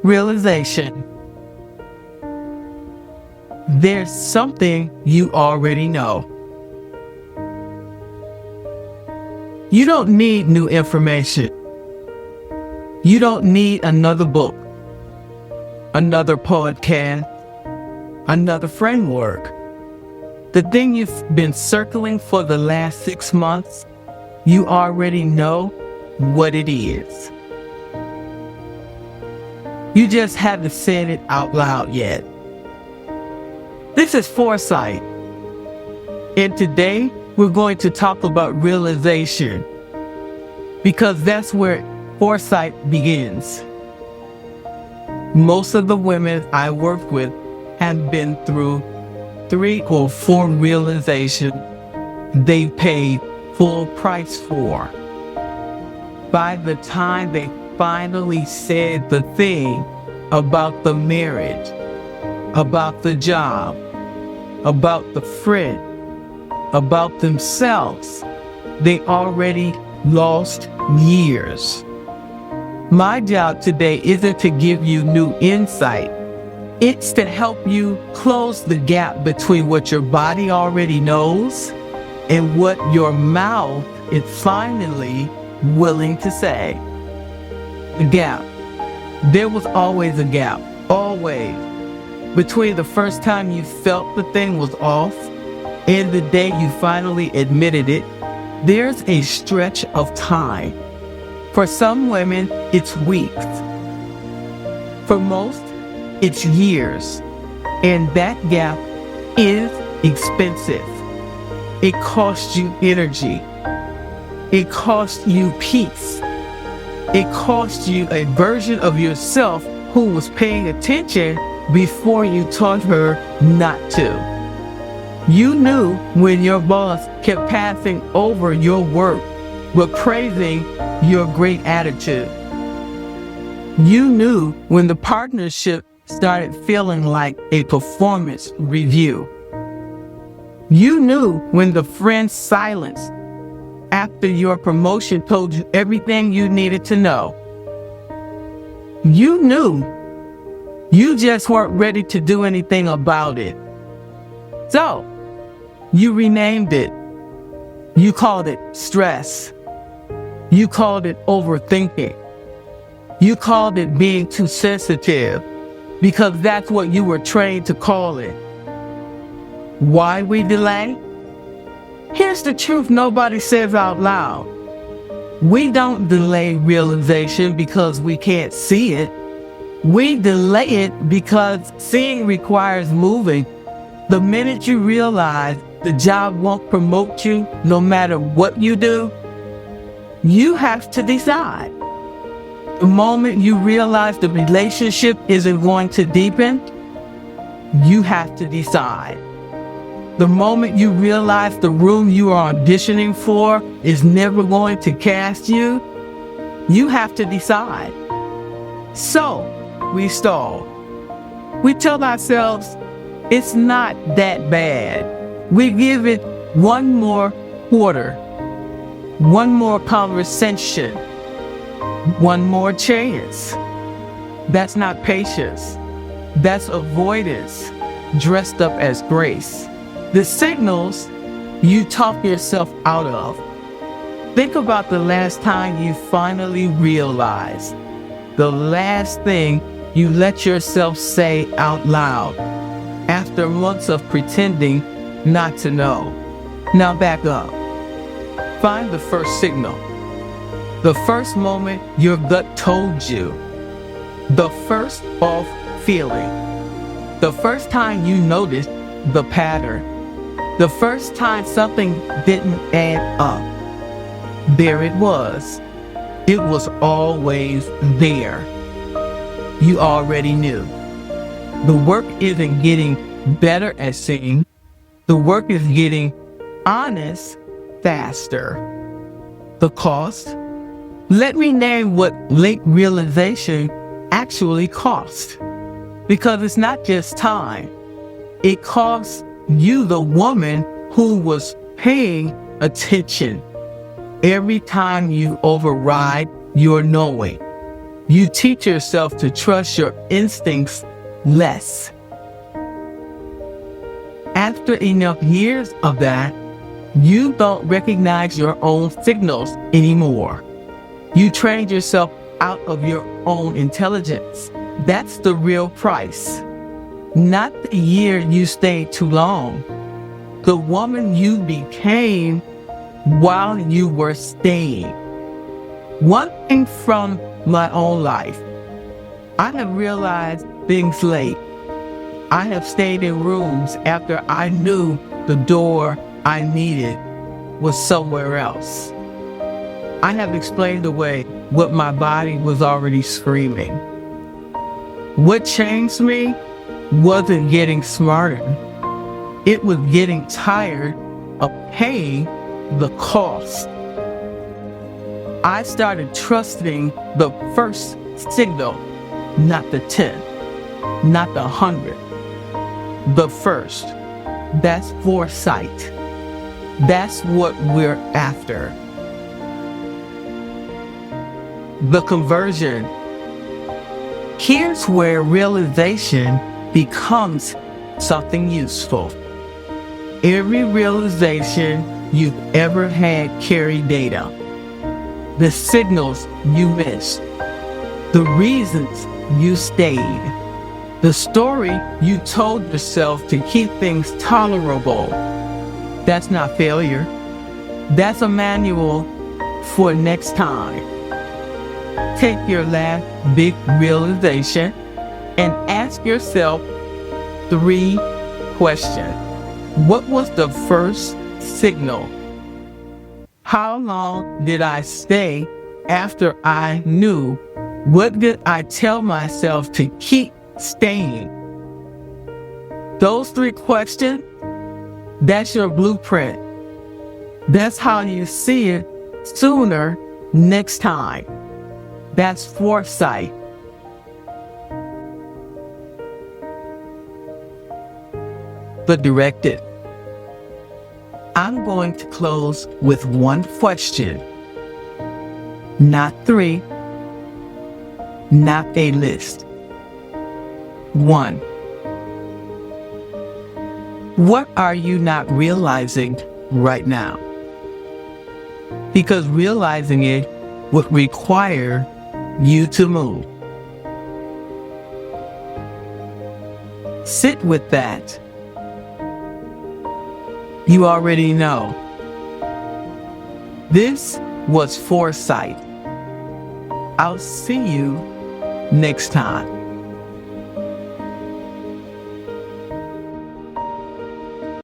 Realization. There's something you already know. You don't need new information. You don't need another book, another podcast, another framework. The thing you've been circling for the last 6 months, you already know what it is. You just haven't said it out loud yet. This is Foresight, and today we're going to talk about realization, because that's where foresight begins. Most of the women I work with have been through 3 or 4 realizations they paid full price for. By the time they finally said the thing about the marriage, about the job, about the friend, about themselves, they already lost years. My job today isn't to give you new insight. It's to help you close the gap between what your body already knows and what your mouth is finally willing to say. The gap. There was always a gap, always. Between the first time you felt the thing was off and the day you finally admitted it, there's a stretch of time. For some women, it's weeks. For most, it's years. And that gap is expensive. It costs you energy. It costs you peace. It costs you a version of yourself who was paying attention before you taught her not to. You knew when your boss kept passing over your work but praising your great attitude. You knew when the partnership started feeling like a performance review. You knew when the friend's silence after your promotion told you everything you needed to know. You knew. You just weren't ready to do anything about it. So, you renamed it. You called it stress. You called it overthinking. You called it being too sensitive, because that's what you were trained to call it. Why we delay? Here's the truth nobody says out loud. We don't delay realization because we can't see it. We delay it because seeing requires moving. The minute you realize the job won't promote you no matter what you do, you have to decide. The moment you realize the relationship isn't going to deepen, you have to decide. The moment you realize the room you are auditioning for is never going to cast you, you have to decide. So, we stall. We tell ourselves, it's not that bad. We give it one more quarter, one more conversation, one more chance. That's not patience. That's avoidance dressed up as grace. The signals you talk yourself out of. Think about the last time you finally realized, the last thing you let yourself say out loud after months of pretending not to know. Now back up. Find the first signal. The first moment your gut told you. The first off feeling. The first time you noticed the pattern. The first time something didn't add up. There it was. It was always there. You already knew. The work isn't getting better at seeing. The work is getting honest faster. The cost? Let me name what late realization actually costs. Because it's not just time. It costs you, the woman who was paying attention. Every time you override your knowing, You teach yourself to trust your instincts less. After enough years of that, you don't recognize your own signals anymore. You trained yourself out of your own intelligence. That's the real price. Not the year you stayed too long. The woman you became while you were staying. One thing from my own life, I have realized things late. I have stayed in rooms after I knew the door I needed was somewhere else. I have explained away what my body was already screaming. What changed me wasn't getting smarter. It was getting tired of paying the cost. I started trusting the first signal, not the 10, not the 100. The first. That's foresight. That's what we're after. The conversion. Here's where realization becomes something useful. Every realization you've ever had carry data. The signals you missed. The reasons you stayed. The story you told yourself to keep things tolerable. That's not failure. That's a manual for next time. Take your last big realization and ask yourself 3 questions. What was the first signal? How long did I stay after I knew? What did I tell myself to keep staying? Those 3 questions, that's your blueprint. That's how you see it sooner next time. That's foresight. The directive. I'm going to close with 1 question. Not 3. Not a list. 1. What are you not realizing right now? Because realizing it would require you to move. Sit with that. You already know. This was Foresight. I'll see you next time.